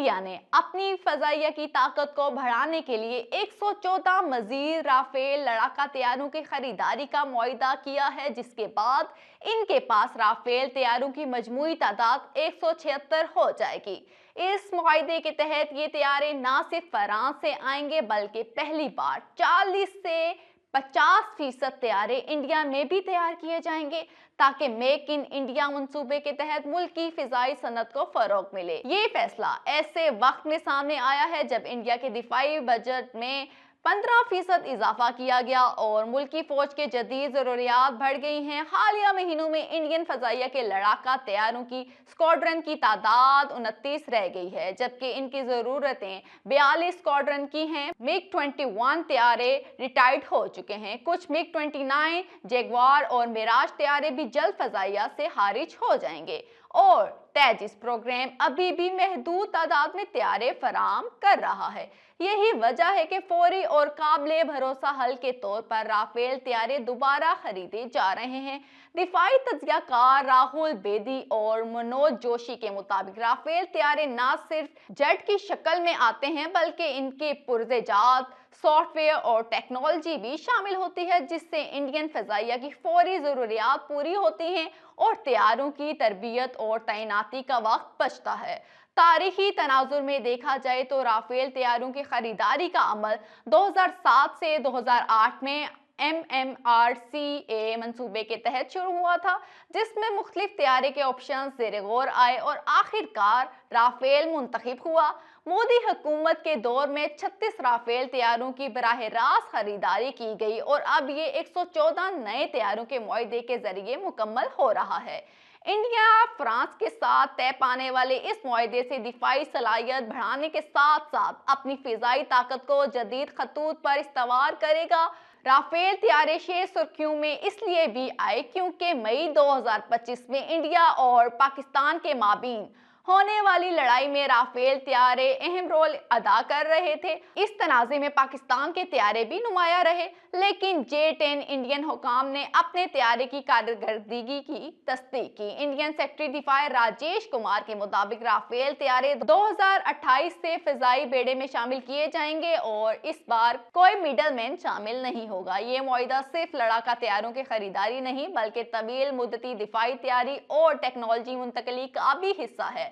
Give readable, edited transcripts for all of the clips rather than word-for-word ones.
India ने अपनी फजाइया की ताकत को बढ़ाने के लिए 114 मजीद राफेल लड़ाका तैयारों की खरीदारी का मुआहदा किया है, जिसके बाद इनके पास राफेल तैयारों की मजमूई तादाद 176 हो जाएगी। इस मुआहदे के तहत ये तैयारे न सिर्फ फ्रांस से आएंगे बल्कि पहली बार 40 से 50% तैयारे इंडिया में भी तैयार किए जाएंगे, ताकि मेक इन इंडिया मंसूबे के तहत मुल्क की फिजाई सनत को फरोग मिले। ये फैसला ऐसे वक्त में सामने आया है जब इंडिया के दिफाई बजट में 15% इजाफा किया गया और मुल्क की फौज के जदीद जरूरियात बढ़ गई हैं। हालिया महीनों में इंडियन फजाइया के लड़ाका तैयारों की स्क्वाड्रन की तादाद 29 रह गई है, जबकि इनकी जरूरतें 42 स्क्वाड्रन की हैं। मिग 21 तैयारे रिटायर्ड हो चुके हैं। कुछ मिग 29, जैगवार और मिराज तैयारे भी जल्द फजाइया से खारिज हो जाएंगे और तेजिस प्रोग्राम अभी भी महदूद तादाद में तैयारे फराम कर रहा है। यही वजह है कि फौरी और काबिले भरोसा हल के तौर पर राफेल तैयारे दोबारा खरीदे जा रहे हैं। दिफाई तज्जियाकार राहुल बेदी और मनोज जोशी के मुताबिक राफेल तैयारे न सिर्फ जेट की शक्ल में आते हैं बल्कि इनके पुर्जेजात सॉफ्टवेयर और टेक्नोलॉजी भी शामिल होती है, जिससे इंडियन फजाइया की फौरी जरूरियात पूरी होती हैं और तैयारों की तरबियत और तैनाती का वक्त बचता है। तारीखी तनाजुर में देखा जाए तो राफेल तैयारों की खरीदारी का अमल 2007 से 2008 में MMRCA मंसूबे के तहत शुरू हुआ था, जिसमें मुख्तलिफ तैयारे के ऑप्शन ज़ेर गौर आए और आखिरकार राफेल मुंतखब हुआ। मोदी हुकूमत के दौर में 36 राफेल तैयारों की बराह रास्त खरीदारी की गई और अब ये 114 नए तैयारों के मुआहदे के जरिए मुकम्मल हो रहा है। इंडिया फ्रांस के साथ तय पाने वाले इस मुआहदे से दिफाई सलाहियत बढ़ाने के साथ साथ अपनी फिजाई ताकत को जदीद खतूत पर इस्तवार करेगा। राफेल तैयारे शेर सुर्खियों में इसलिए भी आए क्योंकि मई 2025 में इंडिया और पाकिस्तान के माबीन होने वाली लड़ाई में राफेल तैयारे अहम रोल अदा कर रहे थे। इस तनाज़े में पाकिस्तान के तैयारे भी नुमाया रहे, लेकिन J-10 इंडियन हुकाम ने अपने तैयारे की कारकर्दगी की तस्दीक की। इंडियन सेक्रेटरी दिफा राजेश कुमार के मुताबिक राफेल तैयारे 2028 से फिजाई बेड़े में शामिल किए जाएंगे और इस बार कोई मिडल मैन शामिल नहीं होगा। ये मुआहदा सिर्फ लड़ाका तैयारों की खरीदारी नहीं बल्कि तवील मुद्दती दिफाई तैयारी और टेक्नोलॉजी मुंतकली का भी हिस्सा है।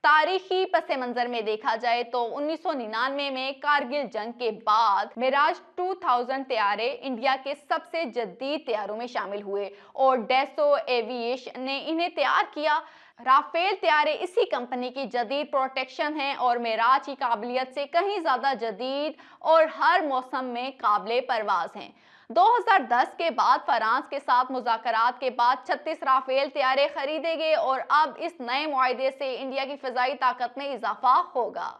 तारीखी पस मंजर में देखा जाए तो 1999 में कारगिल जंग के बाद मिराज 2000 तैयारे इंडिया के सबसे जदीद तैयारों में शामिल हुए और डेसो एविएशन ने इन्हें तैयार किया। राफेल तैयारे इसी कंपनी की जदीद प्रोटेक्शन हैं और मिराज की काबिलियत से कहीं ज़्यादा जदीद और हर मौसम में काबिले परवाज हैं। 2010 के बाद फ्रांस के साथ मुज़ाकरात के बाद 36 राफेल तैयारे खरीदे गए और अब इस नए मुआहदे से इंडिया की फ़िज़ाई ताकत में इजाफा होगा।